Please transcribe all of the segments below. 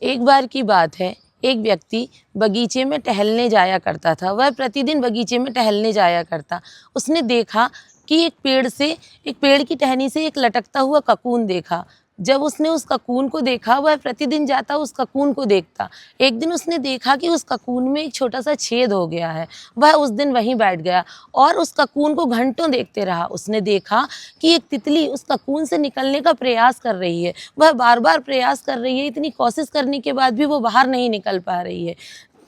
एक बार की बात है, एक व्यक्ति बगीचे में टहलने जाया करता था। वह प्रतिदिन बगीचे में टहलने जाया करता। उसने देखा कि एक पेड़ की टहनी से एक लटकता हुआ ककून देखा। जब उसने उस ककून को देखा, वह प्रतिदिन जाता उस ककून को देखता। एक दिन उसने देखा कि उस ककून में एक छोटा-सा छेद हो गया है। वह उस दिन वहीं बैठ गया और उस ककून को घंटों देखते रहा। उसने देखा कि एक तितली उस ककून से निकलने का प्रयास कर रही है। वह बार-बार प्रयास कर रही है, इतनी कोशिश करने के बाद भी वो बाहर नहीं निकल पा रही है।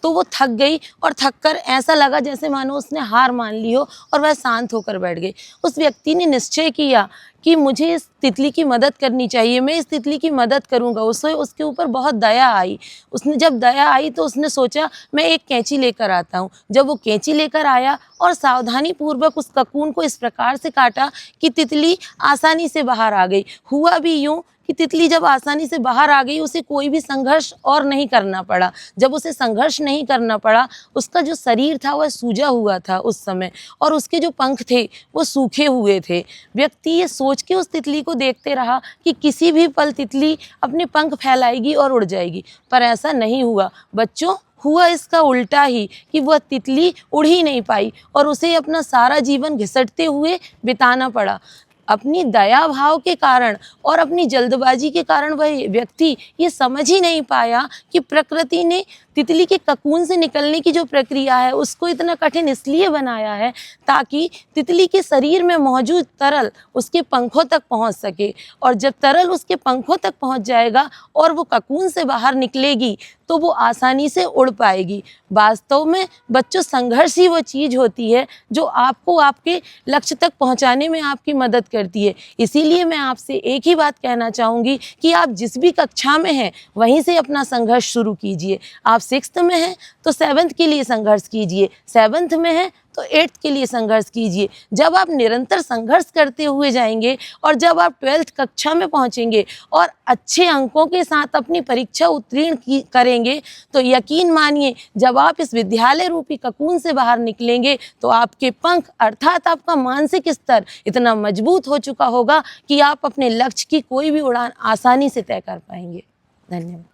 तो वो थक गई और थक कर ऐसा लगा जैसे मानो उसने हार मान ली हो और वह शांत होकर बैठ गई। उस व्यक्ति ने निश्चय किया कि मुझे इस तितली की मदद करनी चाहिए, मैं इस तितली की मदद करूँगा। उसे उसके ऊपर बहुत दया आई। उसने जब दया आई तो उसने सोचा मैं एक कैंची लेकर आता हूँ। जब वो कैंची लेकर आया और सावधानीपूर्वक उस ककून को इस प्रकार से काटा कि तितली आसानी से बाहर आ गई। हुआ भी यूँ कि तितली जब आसानी से बाहर आ गई, उसे कोई भी संघर्ष और नहीं करना पड़ा। जब उसे संघर्ष नहीं करना पड़ा, उसका जो शरीर था वह सूजा हुआ था उस समय और उसके जो पंख थे वो सूखे हुए थे। व्यक्ति ये सोच के उस तितली को देखते रहा कि किसी भी पल तितली अपने पंख फैलाएगी और उड़ जाएगी, पर ऐसा नहीं हुआ। बच्चों, हुआ इसका उल्टा ही कि वह तितली उड़ ही नहीं पाई और उसे अपना सारा जीवन घिसटते हुए बिताना पड़ा। अपनी दया भाव के कारण और अपनी जल्दबाजी के कारण वह व्यक्ति ये समझ ही नहीं पाया कि प्रकृति ने तितली के ककून से निकलने की जो प्रक्रिया है उसको इतना कठिन इसलिए बनाया है ताकि तितली के शरीर में मौजूद तरल उसके पंखों तक पहुंच सके, और जब तरल उसके पंखों तक पहुंच जाएगा और वो ककून से बाहर निकलेगी तो वो आसानी से उड़ पाएगी। वास्तव में बच्चों, संघर्ष ही वो चीज़ होती है जो आपको आपके लक्ष्य तक पहुंचाने में आपकी मदद करती है। इसीलिए मैं आपसे एक ही बात कहना चाहूँगी कि आप जिस भी कक्षा में हैं वहीं से अपना संघर्ष शुरू कीजिए। आप 6th में हैं तो 7th के लिए संघर्ष कीजिए, 7th में हैं तो 8th के लिए संघर्ष कीजिए। जब आप निरंतर संघर्ष करते हुए जाएंगे और जब आप 12th कक्षा में पहुंचेंगे और अच्छे अंकों के साथ अपनी परीक्षा उत्तीर्ण करेंगे तो यकीन मानिए जब आप इस विद्यालय रूपी ककून से बाहर निकलेंगे तो आपके पंख अर्थात आपका मानसिक स्तर इतना मजबूत हो चुका होगा कि आप अपने लक्ष्य की कोई भी उड़ान आसानी से तय कर पाएंगे। धन्यवाद।